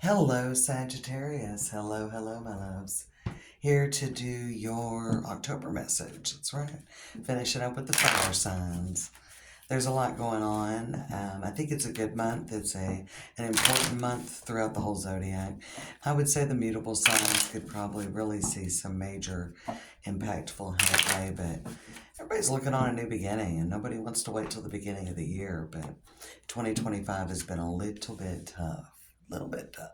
Hello, Sagittarius. Hello, hello, my loves. Here to do your October message. That's right. Finishing up with the fire signs. There's a lot going on. I think it's a good month. It's an important month throughout the whole zodiac. I would say the mutable signs could probably really see some major impactful headway, but everybody's looking on a new beginning, and nobody wants to wait till the beginning of the year. But 2025 has been a little bit tough. Little bit tough.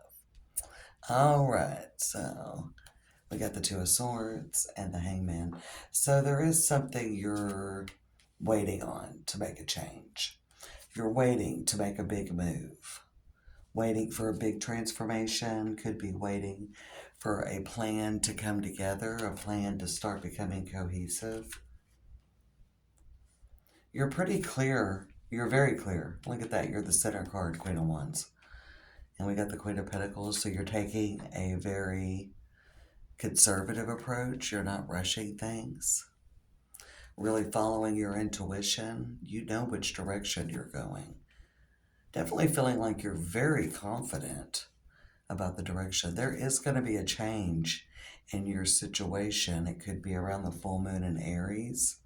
All right, so we got the Two of Swords and the Hangman. So there is something you're waiting on to make a change. You're waiting to make a big move. Waiting for a big transformation, could be waiting for a plan to come together, a plan to start becoming cohesive. You're pretty clear. You're very clear. Look at that. You're the center card, Queen of Wands. And we got the Queen of Pentacles. So you're taking a very conservative approach. You're not rushing things. Really following your intuition. You know which direction you're going. Definitely feeling like you're very confident about the direction. There is going to be a change in your situation. It could be around the full moon in Aries.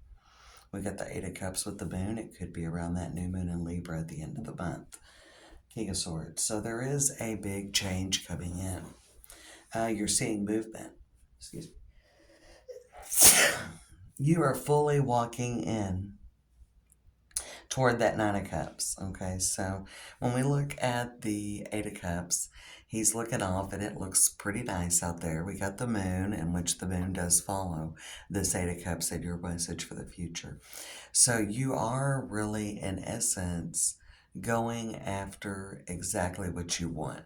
We got the Eight of Cups with the moon. It could be around that new moon in Libra at the end of the month. King of Swords. So there is a big change coming in. You're seeing movement. Excuse me. You are fully walking in toward that Nine of Cups. Okay, so when we look at the Eight of Cups, he's looking off and it looks pretty nice out there. We got the moon, in which the moon does follow this Eight of Cups and your message for the future. So you are really, in essence, going after exactly what you want.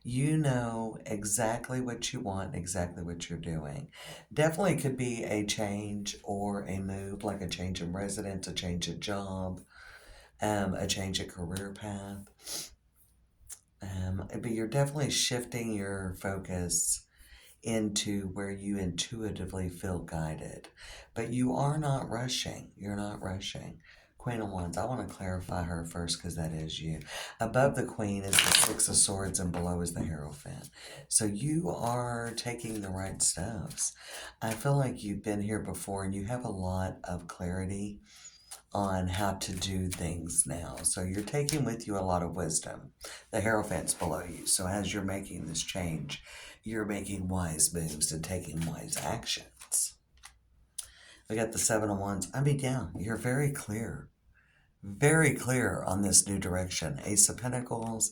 You know exactly what you want, exactly what you're doing. Definitely could be a change or a move, like a change in residence, a change of job, a change of career path. But you're definitely shifting your focus into where you intuitively feel guided. But you are not rushing. You're not rushing. Queen of Wands, I want to clarify her first because that is you. Above the Queen is the Six of Swords and below is the Hierophant. So you are taking the right steps. I feel like you've been here before and you have a lot of clarity on how to do things now. So you're taking with you a lot of wisdom. The Hierophant's below you. So as you're making this change, you're making wise moves and taking wise actions. We got the Seven of Wands. I mean, yeah, you're very clear on this new direction. Ace of Pentacles,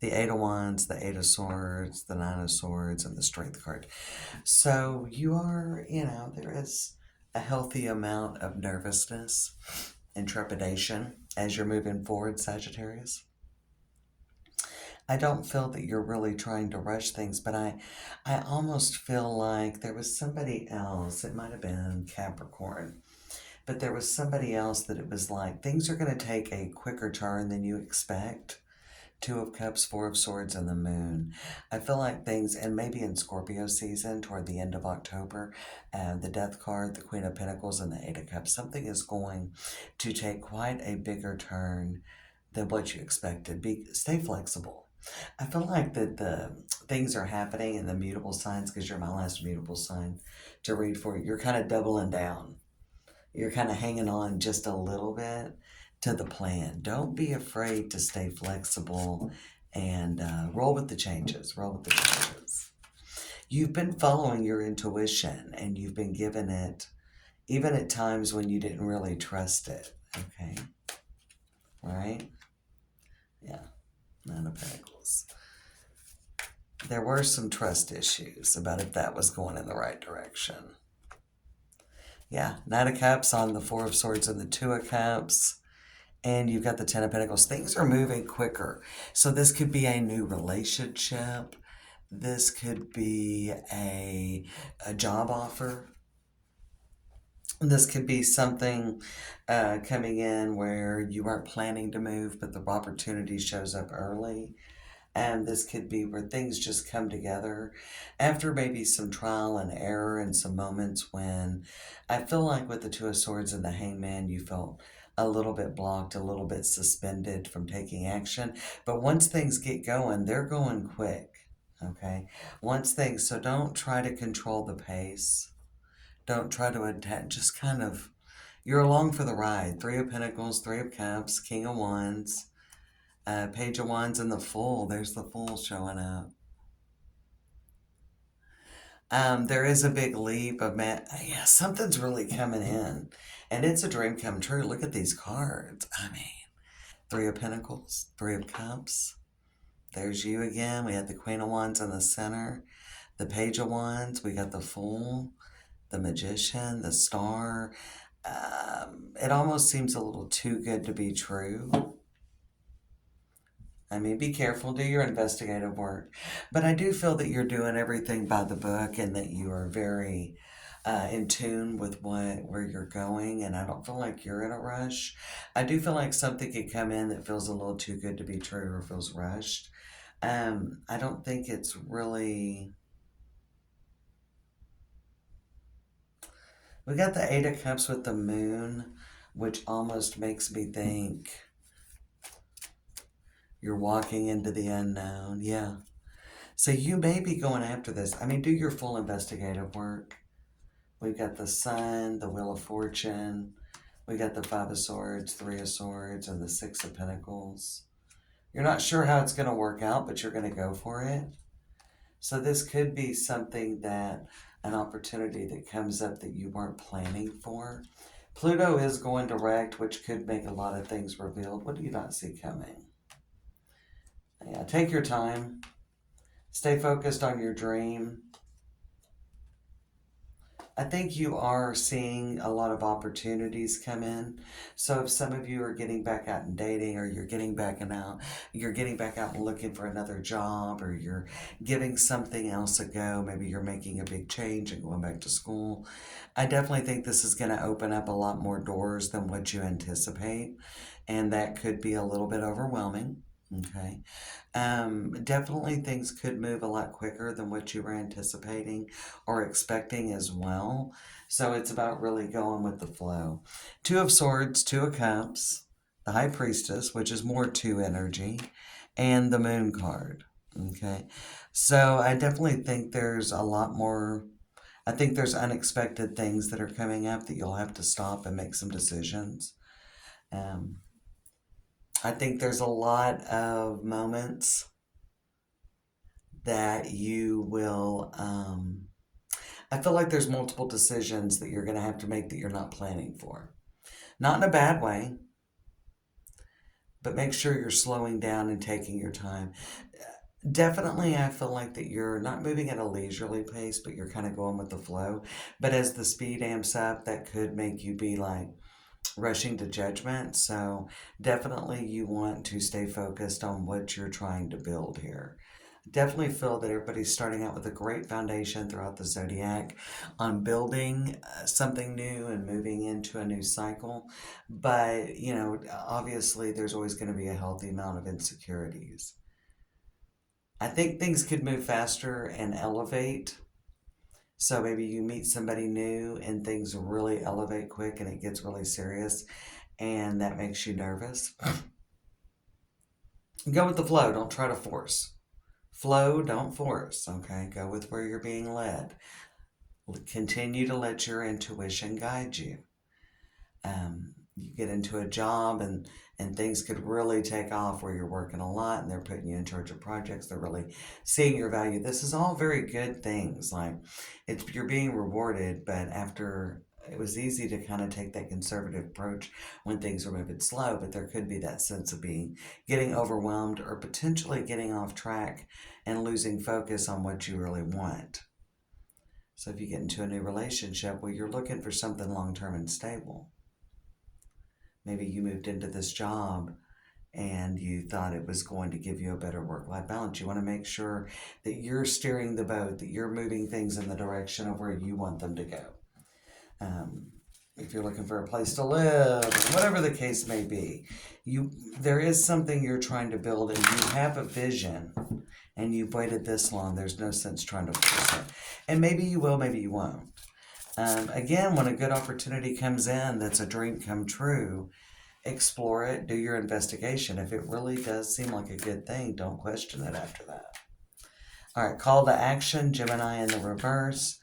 the Eight of Wands, the Eight of Swords, the Nine of Swords, and the Strength card. So you are, there is a healthy amount of nervousness and trepidation as you're moving forward, Sagittarius. I don't feel that you're really trying to rush things, but I almost feel like there was somebody else. It might have been Capricorn, but there was somebody else that it was like things are going to take a quicker turn than you expect. Two of Cups, Four of Swords, and the Moon. I feel like things, and maybe in Scorpio season, toward the end of October, the Death card, the Queen of Pentacles, and the Eight of Cups, something is going to take quite a bigger turn than what you expected. Stay flexible. I feel like that the things are happening in the mutable signs, because you're my last mutable sign to read for you. You're kind of doubling down. You're kind of hanging on just a little bit to the plan. Don't be afraid to stay flexible and roll with the changes. Roll with the changes. You've been following your intuition and you've been given it even at times when you didn't really trust it. Okay. Right? Yeah. Nine of Pentacles. There were some trust issues about if that was going in the right direction. Yeah. Nine of Cups on the Four of Swords and the Two of Cups. And you've got the Ten of Pentacles. Things are moving quicker. So this could be a new relationship. This could be a job offer. This could be something coming in where you weren't planning to move, but the opportunity shows up early. And this could be where things just come together after maybe some trial and error and some moments when I feel like with the Two of Swords and the Hangman, you felt a little bit blocked, a little bit suspended from taking action. But once things get going, they're going quick. Okay. So don't try to control the pace. Don't try to attack. Just kind of, you're along for the ride. Three of Pentacles, Three of Cups, King of Wands, Page of Wands, and the Fool. There's the Fool showing up. There is a big leap of yeah, something's really coming in, and it's a dream come true. Look at these cards. I mean, Three of Pentacles, Three of Cups. There's you again. We had the Queen of Wands in the center, the Page of Wands. We got the Fool, the Magician, the Star. It almost seems a little too good to be true. I mean, be careful, do your investigative work. But I do feel that you're doing everything by the book and that you are very in tune with where you're going. And I don't feel like you're in a rush. I do feel like something could come in that feels a little too good to be true or feels rushed. I don't think it's really... We got the Eight of Cups with the Moon, which almost makes me think you're walking into the unknown. Yeah. So you may be going after this. I mean, do your full investigative work. We've got the Sun, the Wheel of Fortune. We got the Five of Swords, Three of Swords, and the Six of Pentacles. You're not sure how it's going to work out, but you're going to go for it. So this could be something that, an opportunity that comes up that you weren't planning for. Pluto is going direct, which could make a lot of things revealed. What do you not see coming? Yeah, take your time. Stay focused on your dream. I think you are seeing a lot of opportunities come in. So if some of you are getting back out and dating, or you're getting back out and looking for another job, or you're giving something else a go, maybe you're making a big change and going back to school, I definitely think this is going to open up a lot more doors than what you anticipate. And that could be a little bit overwhelming. Okay. Definitely things could move a lot quicker than what you were anticipating or expecting as well. So it's about really going with the flow. Two of Swords, Two of Cups, the High Priestess, which is more two energy, and the Moon card. Okay. So I definitely think there's a lot more. I think there's unexpected things that are coming up that you'll have to stop and make some decisions. I think there's a lot of moments that you will, I feel like there's multiple decisions that you're going to have to make that you're not planning for. Not in a bad way, but make sure you're slowing down and taking your time. Definitely, I feel like that you're not moving at a leisurely pace, but you're kind of going with the flow. But as the speed amps up, that could make you be like, rushing to judgment. So definitely you want to stay focused on what you're trying to build here. Definitely feel that everybody's starting out with a great foundation throughout the zodiac on building something new and moving into a new cycle. But, you know, obviously there's always going to be a healthy amount of insecurities. I think things could move faster and elevate. So maybe you meet somebody new and things really elevate quick and it gets really serious, and that makes you nervous. Go with the flow. Don't try to force. Flow, don't force. Okay? Go with where you're being led. Continue to let your intuition guide you. You get into a job and things could really take off where you're working a lot and they're putting you in charge of projects. They're really seeing your value. This is all very good things. Like, you're being rewarded, but after, it was easy to kind of take that conservative approach when things are moving slow, but there could be that sense of getting overwhelmed or potentially getting off track and losing focus on what you really want. So if you get into a new relationship, well, you're looking for something long-term and stable. Maybe you moved into this job and you thought it was going to give you a better work-life balance. You want to make sure that you're steering the boat, that you're moving things in the direction of where you want them to go. If you're looking for a place to live, whatever the case may be, there is something you're trying to build and you have a vision and you've waited this long. There's no sense trying to force it. And maybe you will, maybe you won't. Again, when a good opportunity comes in that's a dream come true, explore it, do your investigation. If it really does seem like a good thing, don't question it after that. All right, call to action, Gemini in the reverse.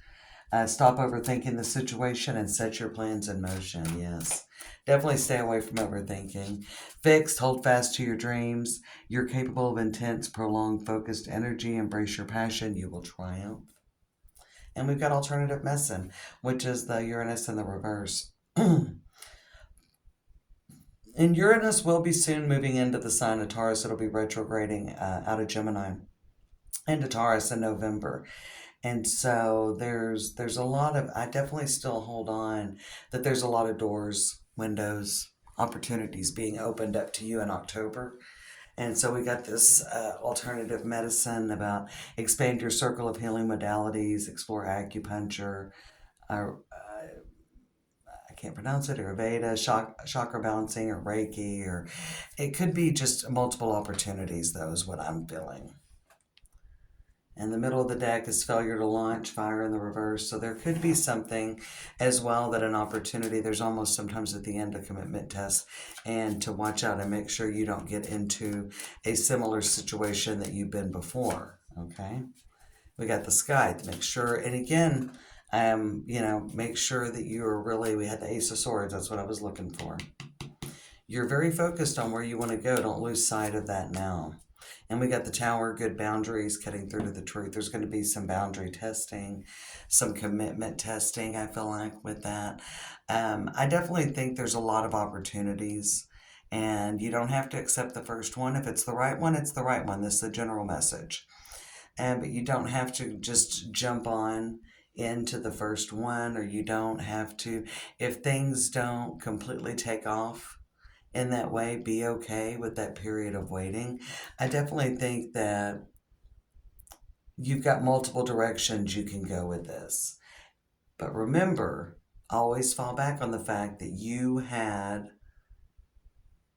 Stop overthinking the situation and set your plans in motion. Yes. Definitely stay away from overthinking. Fixed, hold fast to your dreams. You're capable of intense, prolonged, focused energy. Embrace your passion. You will triumph. And we've got alternative medicine, which is the Uranus in the reverse. And Uranus will be soon moving into the sign of Taurus. It'll be retrograding out of Gemini into Taurus in November. And so there's a lot of, I definitely still hold on that there's a lot of doors, windows, opportunities being opened up to you in October. And so we got this alternative medicine about expand your circle of healing modalities, explore acupuncture, I can't pronounce it, or Ayurveda, chakra balancing, or Reiki, or it could be just multiple opportunities, though, is what I'm feeling. In the middle of the deck is failure to launch, fire in the reverse. So there could be something as well that an opportunity, there's almost sometimes at the end a commitment test, and to watch out and make sure you don't get into a similar situation that you've been before. Okay. We got the sky to make sure, and again, make sure that you are really, we had the Ace of Swords. That's what I was looking for. You're very focused on where you want to go. Don't lose sight of that now. And we got the Tower, good boundaries, cutting through to the truth. There's going to be some boundary testing, some commitment testing, I feel like, with that. I definitely think there's a lot of opportunities, and you don't have to accept the first one. If it's the right one, it's the right one. This is the general message. But you don't have to just jump on into the first one, or you don't have to, if things don't completely take off in that way, be okay with that period of waiting. I definitely think that you've got multiple directions you can go with this. But remember, always fall back on the fact that you had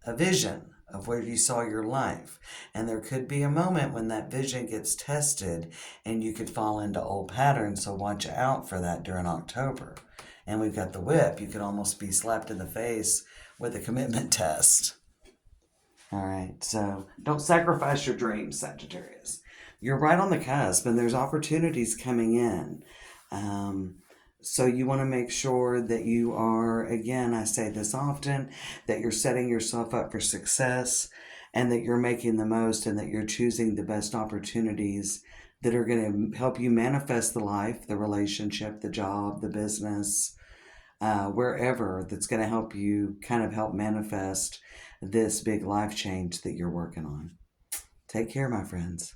a vision of where you saw your life. And there could be a moment when that vision gets tested and you could fall into old patterns. So watch out for that during October. And we've got the whip. You could almost be slapped in the face with a commitment test. All right, so don't sacrifice your dreams, Sagittarius. You're right on the cusp, and there's opportunities coming in. So you want to make sure that you are, again, I say this often, that you're setting yourself up for success, and that you're making the most, and that you're choosing the best opportunities that are going to help you manifest the life, the relationship, the job, the business, wherever, that's going to help you kind of help manifest this big life change that you're working on. Take care, my friends.